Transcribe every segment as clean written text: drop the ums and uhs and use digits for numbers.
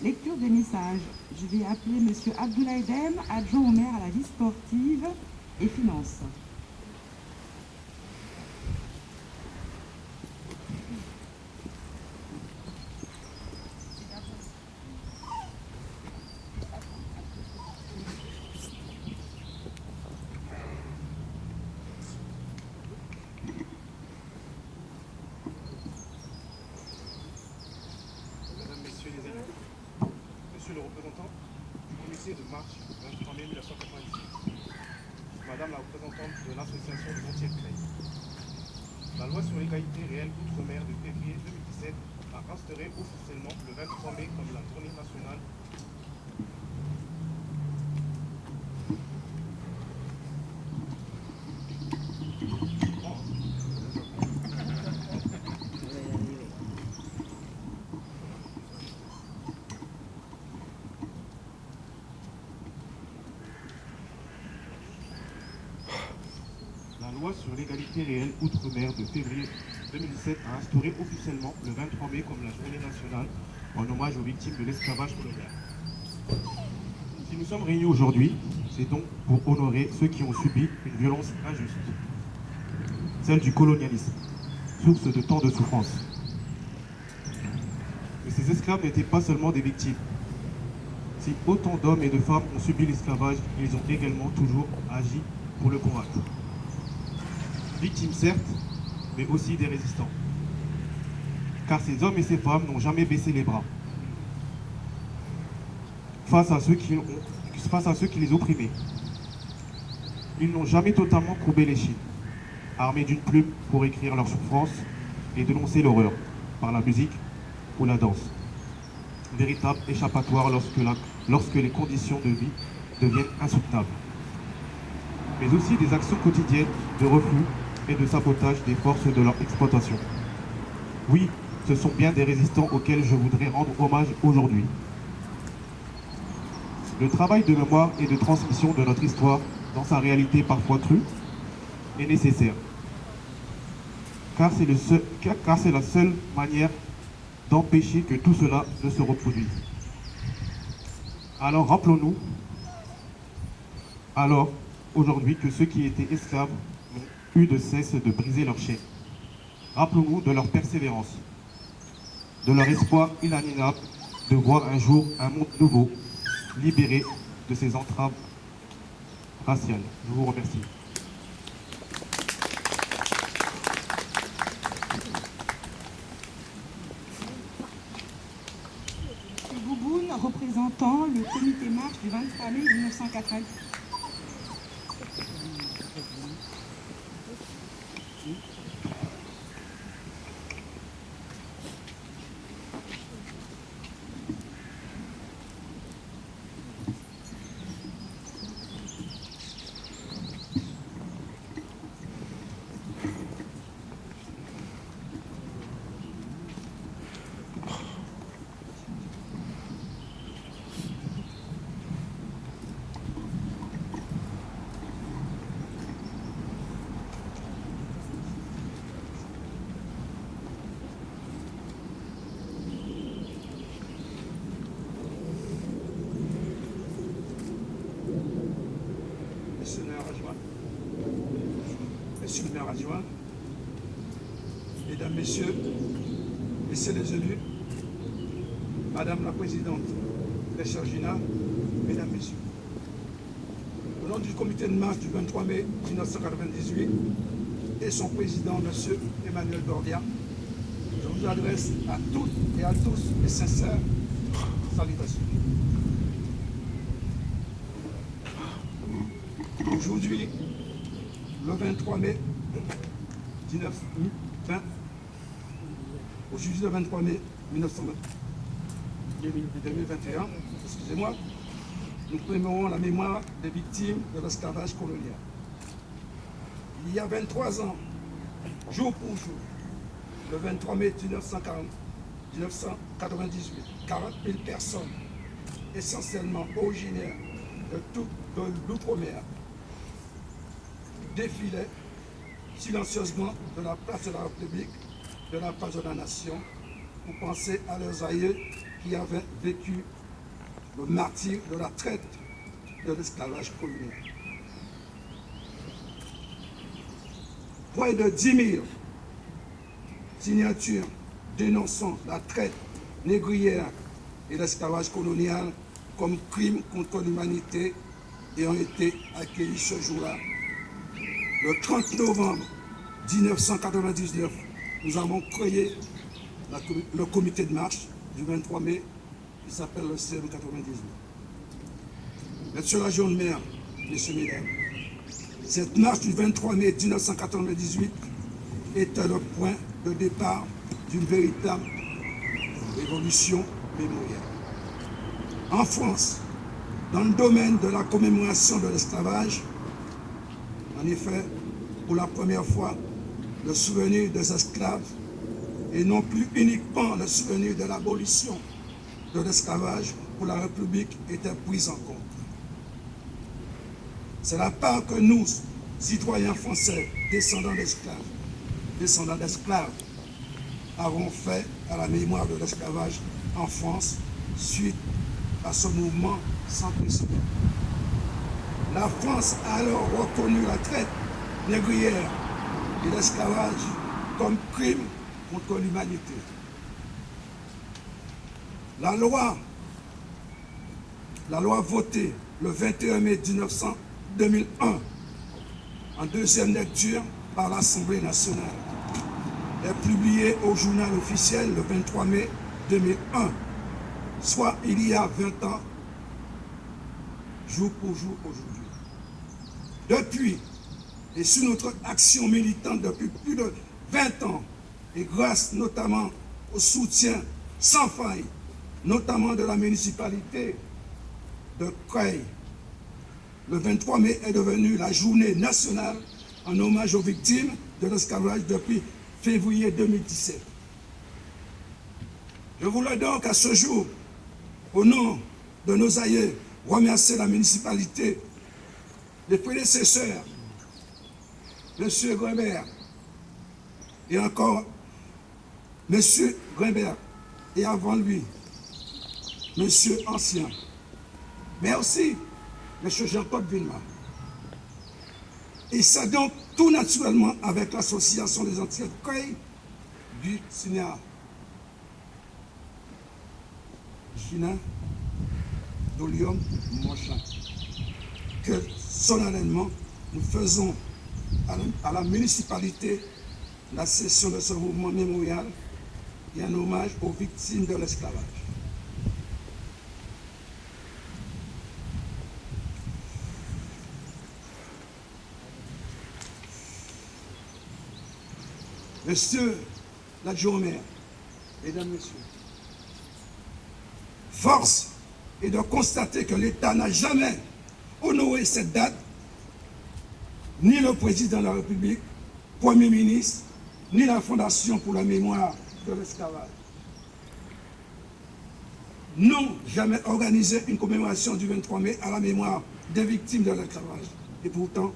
Lecture des messages. Je vais appeler M. Abdoulaye Dem, adjoint au maire à la vie sportive et finances. Monsieur le représentant du comité de marche du 23 mai 1998, Madame la représentante de l'association des Anti-Crédit, la loi sur l'égalité réelle outre-mer de février 2017 a instauré officiellement le 23 mai comme la journée nationale La loi sur l'égalité réelle outre-mer de février 2017 a instauré officiellement le 23 mai comme la journée nationale en hommage aux victimes de l'esclavage colonial. Si nous sommes réunis aujourd'hui, c'est donc pour honorer ceux qui ont subi une violence injuste, celle du colonialisme, source de tant de souffrances. Mais ces esclaves n'étaient pas seulement des victimes. Si autant d'hommes et de femmes ont subi l'esclavage, ils ont également toujours agi pour le combattre. Victimes certes, mais aussi des résistants. Car ces hommes et ces femmes n'ont jamais baissé les bras face à ceux qui les opprimaient. Ils n'ont jamais totalement courbé l'échine, armés d'une plume pour écrire leurs souffrances et dénoncer l'horreur par la musique ou la danse. Véritable échappatoire lorsque les conditions de vie deviennent insoutenables. Mais aussi des actions quotidiennes de refus et de sabotage des forces de leur exploitation. Oui, ce sont bien des résistants auxquels je voudrais rendre hommage aujourd'hui. Le travail de mémoire et de transmission de notre histoire, dans sa réalité parfois crue, est nécessaire. Car c'est la seule manière d'empêcher que tout cela ne se reproduise. Alors rappelons-nous, aujourd'hui, que ceux qui étaient esclaves n'ont eu de cesse de briser leurs chaînes. Rappelons-nous de leur persévérance, de leur espoir inaliénable de voir un jour un monde nouveau, libéré de ces entraves raciales. Je vous remercie. Bouboune, représentant le comité marche du 23 mai 1980. Monsieur le maire adjoint, Mesdames, Messieurs les élus, Madame la Présidente Lécha Gina, Mesdames, Messieurs. Au nom du comité de marche du 23 mai 1998 et son président, Monsieur Emmanuel Bordia, je vous adresse à toutes et à tous mes sincères salutations. Aujourd'hui, le 23 mai 2020, aujourd'hui le 23 mai 2021, excusez-moi, nous commémorons la mémoire des victimes de l'esclavage colonial. Il y a 23 ans, jour pour jour, le 23 mai 1998, 40 000 personnes, essentiellement originaires de l'outre-mer, défilaient silencieusement de la place de la République, de la place de la Nation, pour penser à leurs aïeux qui avaient vécu le martyre de la traite de l'esclavage colonial. Près de 10 000 signatures dénonçant la traite négrière et l'esclavage colonial comme crime contre l'humanité ayant été accueillies ce jour-là. Le 30 novembre 1999, nous avons créé le comité de marche du 23 mai qui s'appelle le CM 98. Monsieur l'adjoint de maire, messieurs, mesdames, cette marche du 23 mai 1998 était le point de départ d'une véritable révolution mémorielle. En France, dans le domaine de la commémoration de l'esclavage, en effet, pour la première fois, le souvenir des esclaves et non plus uniquement le souvenir de l'abolition de l'esclavage pour la République était pris en compte. C'est la part que nous, citoyens français, descendants d'esclaves, avons fait à la mémoire de l'esclavage en France suite à ce mouvement sans précédent. La France a alors reconnu la traite négrière et l'esclavage comme crime contre l'humanité. La loi votée le 21 mai 2001 en deuxième lecture par l'Assemblée nationale est publiée au journal officiel le 23 mai 2001, soit il y a 20 ans, jour pour jour aujourd'hui. Depuis, et sous notre action militante depuis plus de 20 ans, et grâce notamment au soutien sans faille, notamment de la municipalité de Creil, le 23 mai est devenu la journée nationale en hommage aux victimes de l'esclavage depuis février 2017. Je voulais donc à ce jour, au nom de nos aïeux, remercier la municipalité, les prédécesseurs, M. Grimbert, et encore M. Grimbert, et avant lui, M. Ancien, mais aussi M. Jean-Claude Villemar. Et c'est donc tout naturellement avec l'association des Antillais de Creil du Sénat Gina d'Olium Monchin que solennellement nous faisons à la municipalité la session de ce mouvement mémorial et un hommage aux victimes de l'esclavage. Monsieur l'adjoint au maire, mesdames, messieurs, force est de constater que l'État n'a jamais honoré cette date, ni le président de la République, Premier ministre, ni la Fondation pour la mémoire de l'esclavage. N'ont jamais organisé une commémoration du 23 mai à la mémoire des victimes de l'esclavage. Et pourtant,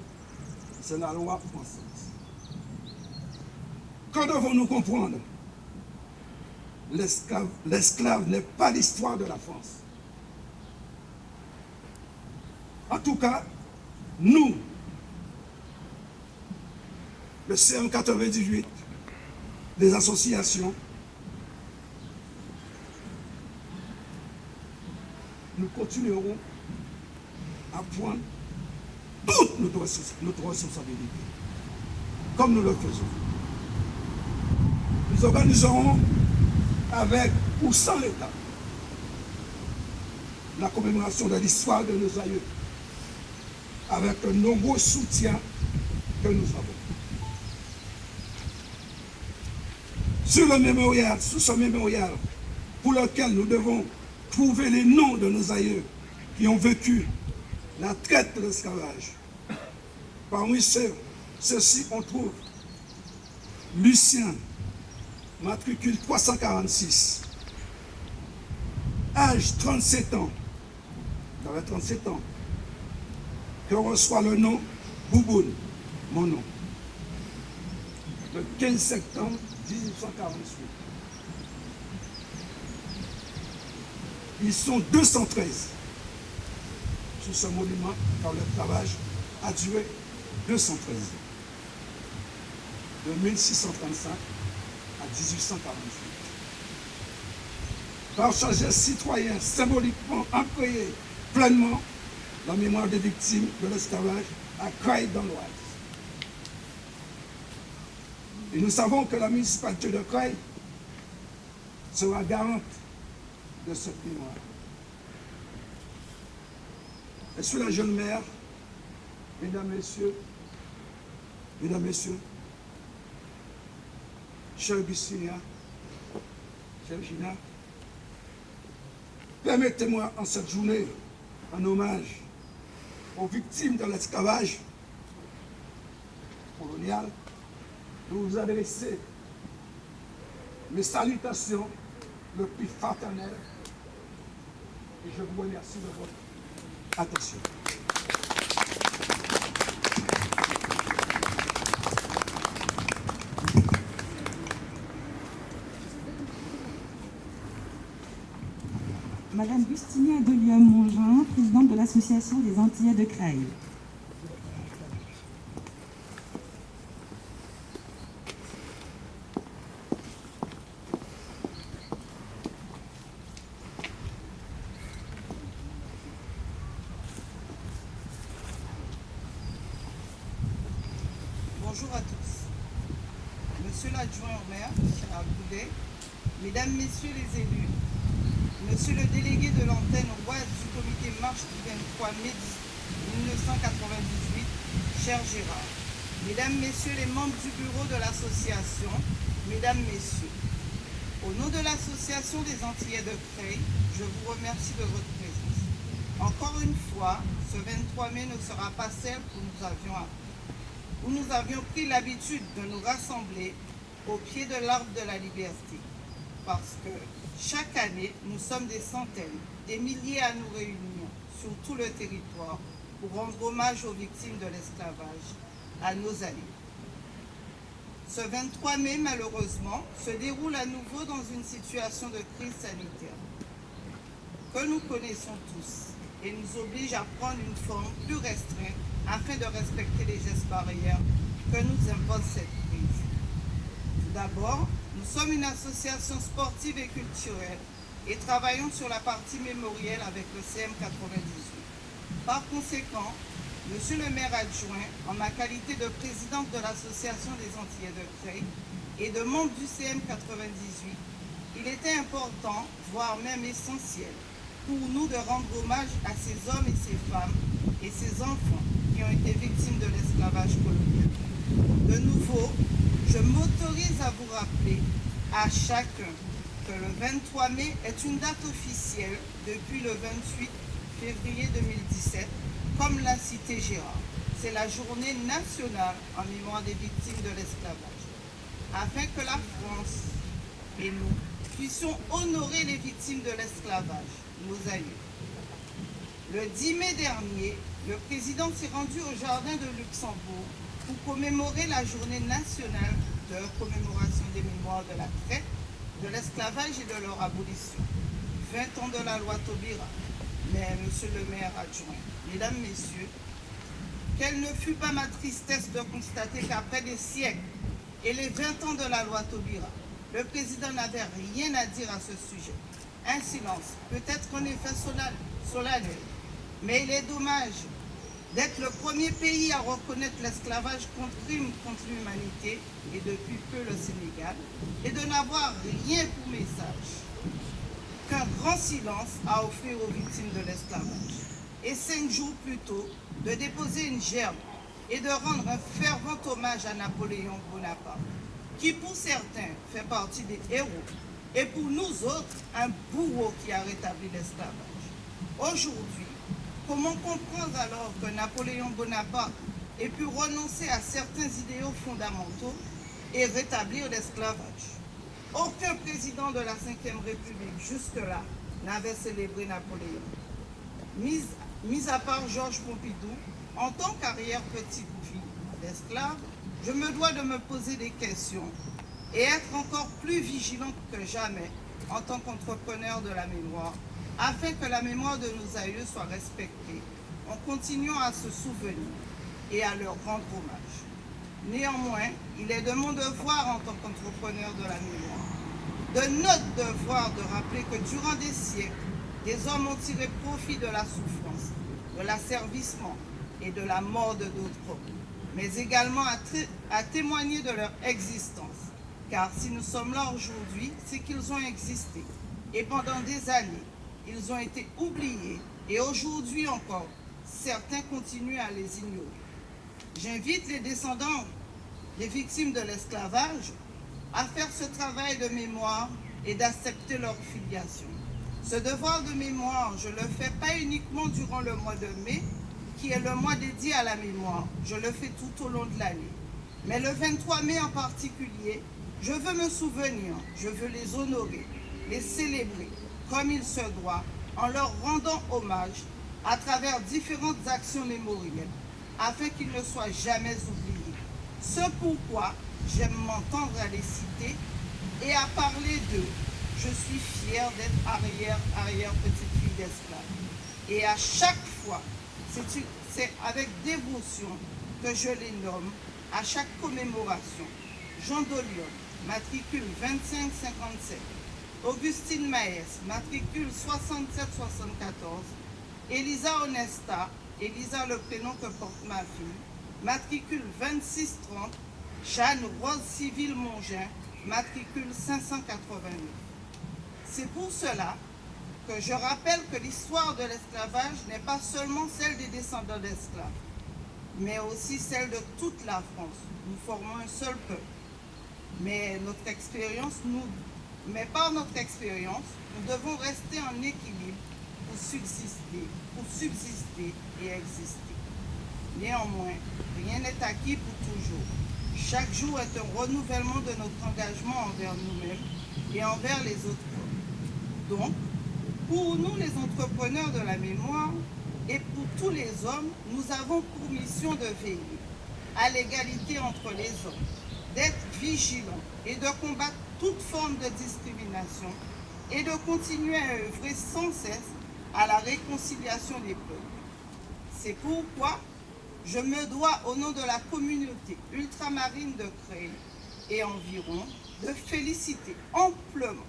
c'est la loi française. Que devons-nous comprendre? L'esclave n'est pas l'histoire de la France. En tout cas, nous, le CM 98, les associations, nous continuerons à prendre toute notre responsabilité, comme nous le faisons. Nous organiserons avec ou sans l'État la commémoration de l'histoire de nos aïeux, avec le nombreux soutien que nous avons. Sur ce mémorial, pour lequel nous devons trouver les noms de nos aïeux qui ont vécu la traite de l'esclavage. Parmi ceux-ci, on trouve Lucien, matricule 346, âge 37 ans, il avait 37 ans, que reçoit le nom Bouboune, mon nom, le 15 septembre 1848. Ils sont 213 sur ce monument, car l'esclavage a duré 213 ans, de 1635 à 1848. Par ce geste citoyen symboliquement ancré pleinement la mémoire des victimes de l'esclavage à Creil dans l'Oise. Et nous savons que la municipalité de Creil sera garante de cette mémoire. Monsieur la jeune mère, mesdames, messieurs, chère Augustina, chère Gina, permettez-moi en cette journée, en hommage aux victimes de l'esclavage colonial, de vous adresser mes salutations le plus fraternelles et je vous remercie de votre attention. Madame Bustinia Delium-Mongin, présidente de l'Association des Antillais de Creil. Bonjour à tous. Monsieur l'adjoint au maire, cher Boudet, mesdames, messieurs les élus, monsieur le délégué de l'antenne Oise du comité marche du 23 mai 1998, cher Gérard, mesdames, messieurs les membres du bureau de l'association, mesdames, messieurs, au nom de l'association des Antillais de Creil, je vous remercie de votre présence. Encore une fois, ce 23 mai ne sera pas celle où nous avions pris l'habitude de nous rassembler au pied de l'arbre de la liberté. Parce que chaque année, nous sommes des centaines, des milliers à nous réunir sur tout le territoire pour rendre hommage aux victimes de l'esclavage, à nos aînés. Ce 23 mai, malheureusement, se déroule à nouveau dans une situation de crise sanitaire que nous connaissons tous et nous oblige à prendre une forme plus restreinte afin de respecter les gestes barrières que nous impose cette crise. Tout d'abord, nous sommes une association sportive et culturelle et travaillons sur la partie mémorielle avec le CM 98. Par conséquent, Monsieur le maire adjoint, en ma qualité de présidente de l'Association des Antillais de Creil et de membre du CM 98, il était important, voire même essentiel, pour nous de rendre hommage à ces hommes et ces femmes et ces enfants qui ont été victimes de l'esclavage colonial. De nouveau, je m'autorise à vous rappeler à chacun que le 23 mai est une date officielle depuis le 28 février 2017, comme l'a cité Gérard. C'est la journée nationale en mémoire des victimes de l'esclavage, afin que la France et nous puissions honorer les victimes de l'esclavage, nos aïeux. Le 10 mai dernier, le président s'est rendu au Jardin de Luxembourg pour commémorer la journée nationale de commémoration des mémoires de la traite, de l'esclavage et de leur abolition. 20 ans de la loi Taubira. Mais, monsieur le maire adjoint, mesdames, messieurs, quelle ne fut pas ma tristesse de constater qu'après des siècles et les 20 ans de la loi Taubira, le président n'avait rien à dire à ce sujet. Un silence, peut-être en effet solennel, mais il est dommage d'être le premier pays à reconnaître l'esclavage comme crime contre l'humanité, et depuis peu le Sénégal, et de n'avoir rien pour message qu'un grand silence à offrir aux victimes de l'esclavage. Et 5 jours plus tôt, de déposer une gerbe et de rendre un fervent hommage à Napoléon Bonaparte, qui pour certains fait partie des héros, et pour nous autres, un bourreau qui a rétabli l'esclavage. Aujourd'hui, comment comprendre alors que Napoléon Bonaparte ait pu renoncer à certains idéaux fondamentaux et rétablir l'esclavage? Aucun président de la Ve République jusque-là n'avait célébré Napoléon. Mis à part Georges Pompidou, en tant qu'arrière-petite-fille d'esclave, je me dois de me poser des questions et être encore plus vigilante que jamais en tant qu'entrepreneur de la mémoire afin que la mémoire de nos aïeux soit respectée, en continuant à se souvenir et à leur rendre hommage. Néanmoins, il est de mon devoir en tant qu'entrepreneur de la mémoire, de notre devoir de rappeler que durant des siècles, des hommes ont tiré profit de la souffrance, de l'asservissement et de la mort de d'autres hommes, mais également à témoigner de leur existence. Car si nous sommes là aujourd'hui, c'est qu'ils ont existé. Et pendant des années, ils ont été oubliés. Et aujourd'hui encore, certains continuent à les ignorer. J'invite les descendants des victimes de l'esclavage à faire ce travail de mémoire et d'accepter leur filiation. Ce devoir de mémoire, je ne le fais pas uniquement durant le mois de mai, qui est le mois dédié à la mémoire. Je le fais tout au long de l'année. Mais le 23 mai en particulier, je veux me souvenir, je veux les honorer, les célébrer comme il se doit, en leur rendant hommage à travers différentes actions mémorielles, afin qu'ils ne soient jamais oubliés. Ce pourquoi j'aime m'entendre à les citer et à parler d'eux. Je suis fière d'être arrière-petite-fille d'esclaves. Et à chaque fois, c'est avec dévotion que je les nomme à chaque commémoration. Jean Dolion, matricule 2557. Augustine Maès, matricule 6774. Elisa Onesta, Elisa le prénom que porte ma fille, matricule 2630. Jeanne Rose Civile Mongin, matricule 589. C'est pour cela que je rappelle que l'histoire de l'esclavage n'est pas seulement celle des descendants d'esclaves, mais aussi celle de toute la France. Nous formons un seul peuple. Mais par notre expérience, nous devons rester en équilibre pour subsister et exister. Néanmoins, rien n'est acquis pour toujours. Chaque jour est un renouvellement de notre engagement envers nous-mêmes et envers les autres hommes. Donc, pour nous les entrepreneurs de la mémoire et pour tous les hommes, nous avons pour mission de veiller à l'égalité entre les hommes, d'être vigilants et de combattre toute forme de discrimination et de continuer à œuvrer sans cesse à la réconciliation des peuples. C'est pourquoi je me dois, au nom de la communauté ultramarine de Creil et environ, de féliciter amplement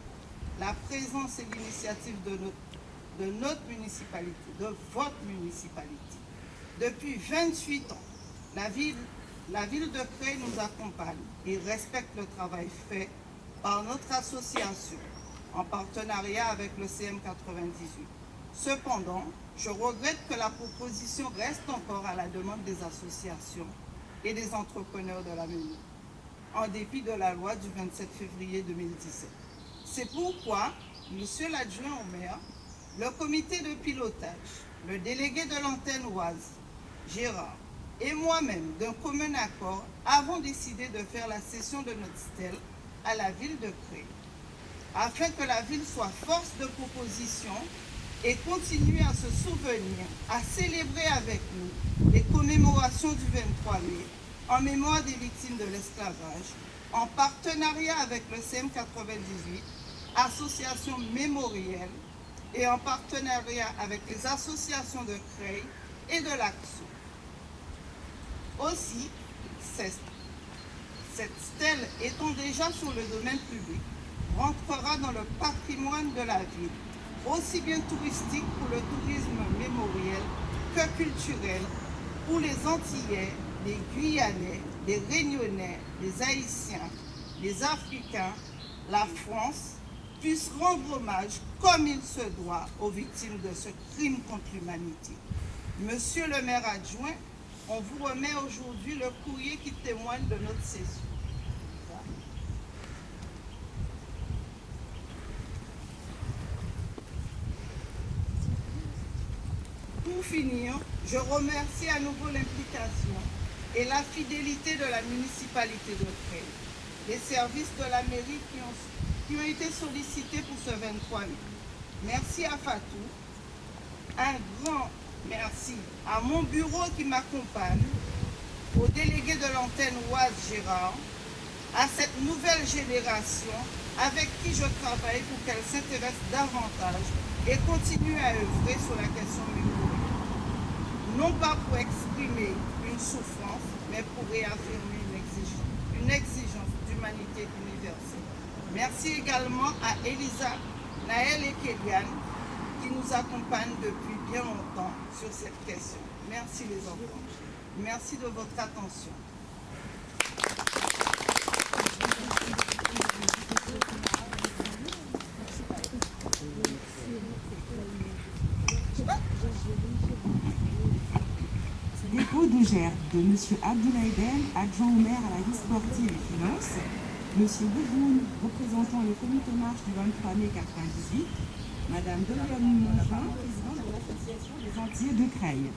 la présence et l'initiative de notre municipalité, de votre municipalité. Depuis 28 ans, la ville de Creil nous accompagne et respecte le travail fait par notre association en partenariat avec le CM98. Cependant, je regrette que la proposition reste encore à la demande des associations et des entrepreneurs de la mémoire, en dépit de la loi du 27 février 2017. C'est pourquoi, Monsieur l'adjoint au maire, le comité de pilotage, le délégué de l'antenne Oise, Gérard, et moi-même, d'un commun accord, avons décidé de faire la cession de notre stèle à la ville de Creil, afin que la ville soit force de proposition et continue à se souvenir, à célébrer avec nous les commémorations du 23 mai en mémoire des victimes de l'esclavage, en partenariat avec le CM98, association mémorielle, et en partenariat avec les associations de Creil et de l'Axo. Aussi, cette stèle étant déjà sur le domaine public, rentrera dans le patrimoine de la ville, aussi bien touristique pour le tourisme mémoriel que culturel pour les Antillais, les Guyanais, les Réunionnais, les Haïtiens, les Africains, la France, puissent rendre hommage comme il se doit aux victimes de ce crime contre l'humanité. Monsieur le maire adjoint, on vous remet aujourd'hui le courrier qui témoigne de notre session. Pour finir, je remercie à nouveau l'implication et la fidélité de la municipalité de Creil, les services de la mairie qui ont été sollicités pour ce 23 mai. Merci à Fatou, un grand merci à mon bureau qui m'accompagne, au délégué de l'antenne Oise Gérard, à cette nouvelle génération avec qui je travaille pour qu'elle s'intéresse davantage et continue à œuvrer sur la question mémorielle. Non pas pour exprimer une souffrance, mais pour réaffirmer une exigence d'humanité universelle. Merci également à Elisa, Naël et Kéliane qui nous accompagnent depuis bien longtemps sur cette question. Merci les enfants. Merci de votre attention. Dépôt de gerbe de M. Abdoulaye Dème, adjoint au maire à la vie sportive et finances, M. Bouboun, représentant le comité marche du 23 mai 98, Mme Doriane Mongin, présidente de l'association des Antillais de Creil.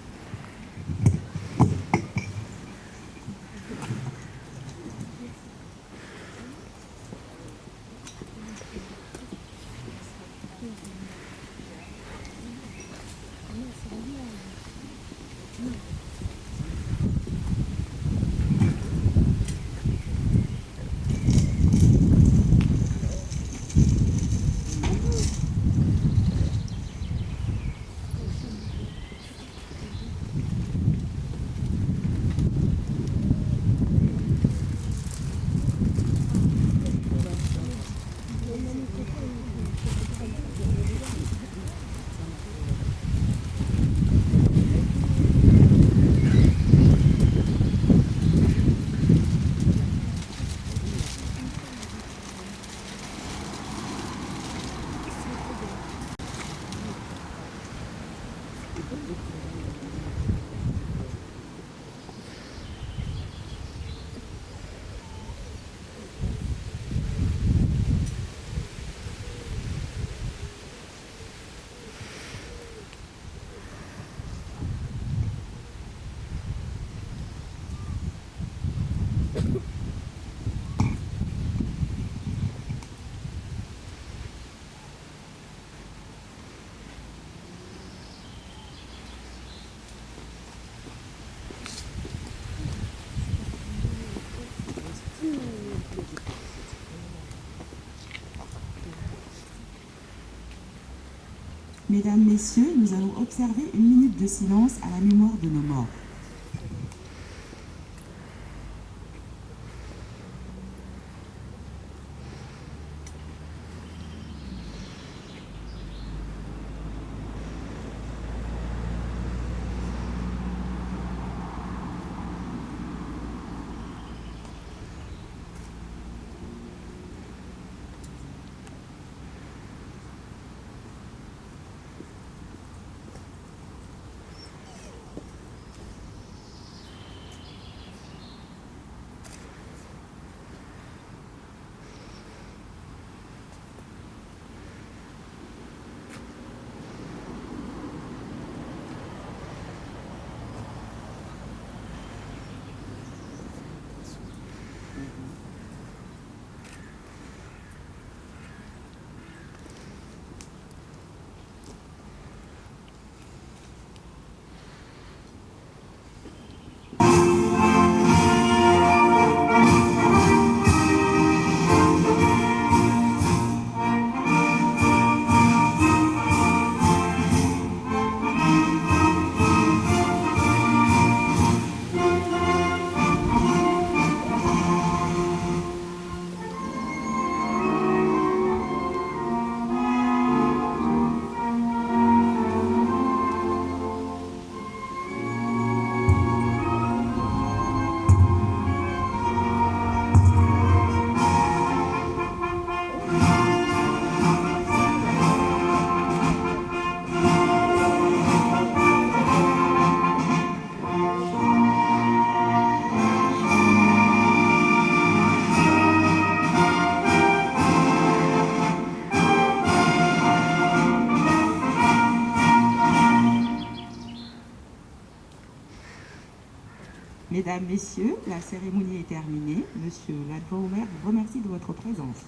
Mesdames, Messieurs, nous allons observer une minute de silence à la mémoire de nos morts. Mesdames, Messieurs, la cérémonie est terminée. Monsieur l'adjoint au maire vous remercie de votre présence.